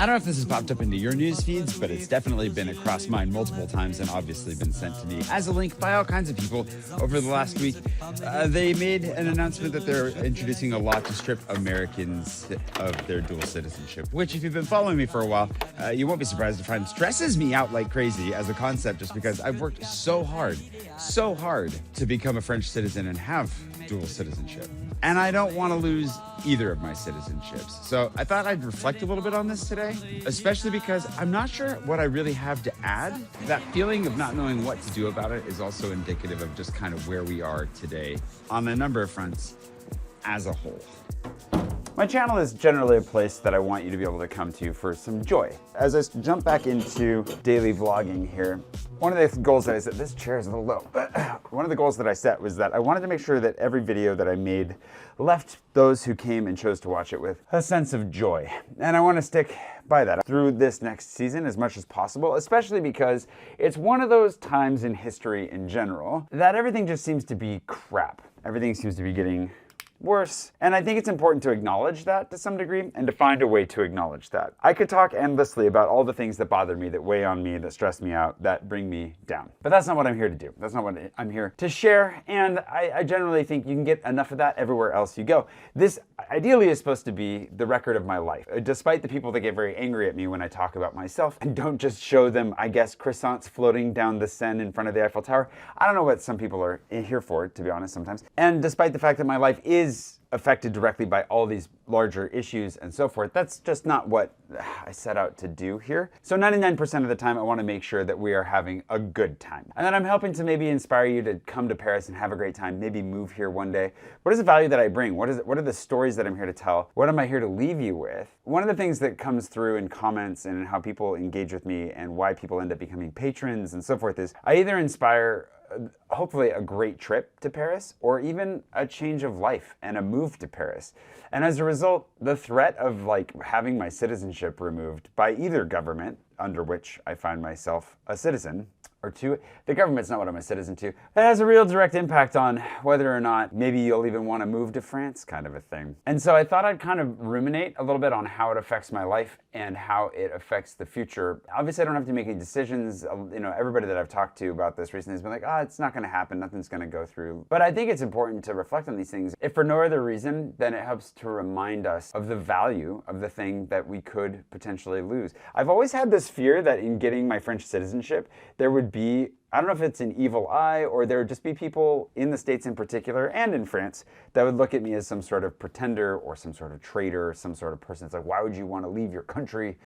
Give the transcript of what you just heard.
I don't know if this has popped up into your news feeds, but it's definitely been across mine multiple times and obviously been sent to me as a link by all kinds of people over the last week. They made an announcement that they're introducing a law to strip Americans of their dual citizenship, which, if you've been following me for a while, you won't be surprised to find stresses me out like crazy as a concept, just because I've worked so hard to become a French citizen and have dual citizenship. And I don't want to lose either of my citizenships. So I thought I'd reflect a little bit on this today, especially because I'm not sure what I really have to add. That feeling of not knowing what to do about it is also indicative of just kind of where we are today on a number of fronts as a whole. My channel is generally a place that I want you to be able to come to for some joy. As I jump back into daily vlogging here, one of the goals that I set, this chair is a little low, but one of the goals that I set was that I wanted to make sure that every video that I made left those who came and chose to watch it with a sense of joy. And I want to stick by that through this next season as much as possible, especially because it's one of those times in history in general that everything just seems to be crap. Everything seems to be getting worse. And I think it's important to acknowledge that to some degree and to find a way to acknowledge that. I could talk endlessly about all the things that bother me, that weigh on me, that stress me out, that bring me down. But that's not what I'm here to do. That's not what I'm here to share. And I generally think you can get enough of that everywhere else you go. This ideally is supposed to be the record of my life. Despite the people that get very angry at me when I talk about myself and don't just show them, I guess, croissants floating down the Seine in front of the Eiffel Tower. I don't know what some people are here for, to be honest, sometimes. And despite the fact that my life is affected directly by all these larger issues and so forth, that's just not what I set out to do here. So 99% of the time, I want to make sure that we are having a good time. And that I'm helping to maybe inspire you to come to Paris and have a great time, maybe move here one day. What is the value that I bring? What are the stories that I'm here to tell? What am I here to leave you with? One of the things that comes through in comments and how people engage with me and why people end up becoming patrons and so forth is I either inspire hopefully a great trip to Paris or even a change of life and a move to Paris. And as a result, the threat of having my citizenship removed by either government under which I find myself a citizen, or two, the government's not what I'm a citizen to, that has a real direct impact on whether or not maybe you'll even want to move to France, kind of a thing. And so I thought I'd kind of ruminate a little bit on how it affects my life and how it affects the future. Obviously, I don't have to make any decisions. Everybody that I've talked to about this recently has been like, it's not going to happen. Nothing's going to go through. But I think it's important to reflect on these things. If for no other reason, then it helps to remind us of the value of the thing that we could potentially lose. I've always had this fear that in getting my French citizenship, there would be, I don't know if it's an evil eye or there would just be people in the States in particular and in France that would look at me as some sort of pretender or some sort of traitor, some sort of person that's like, why would you want to leave your country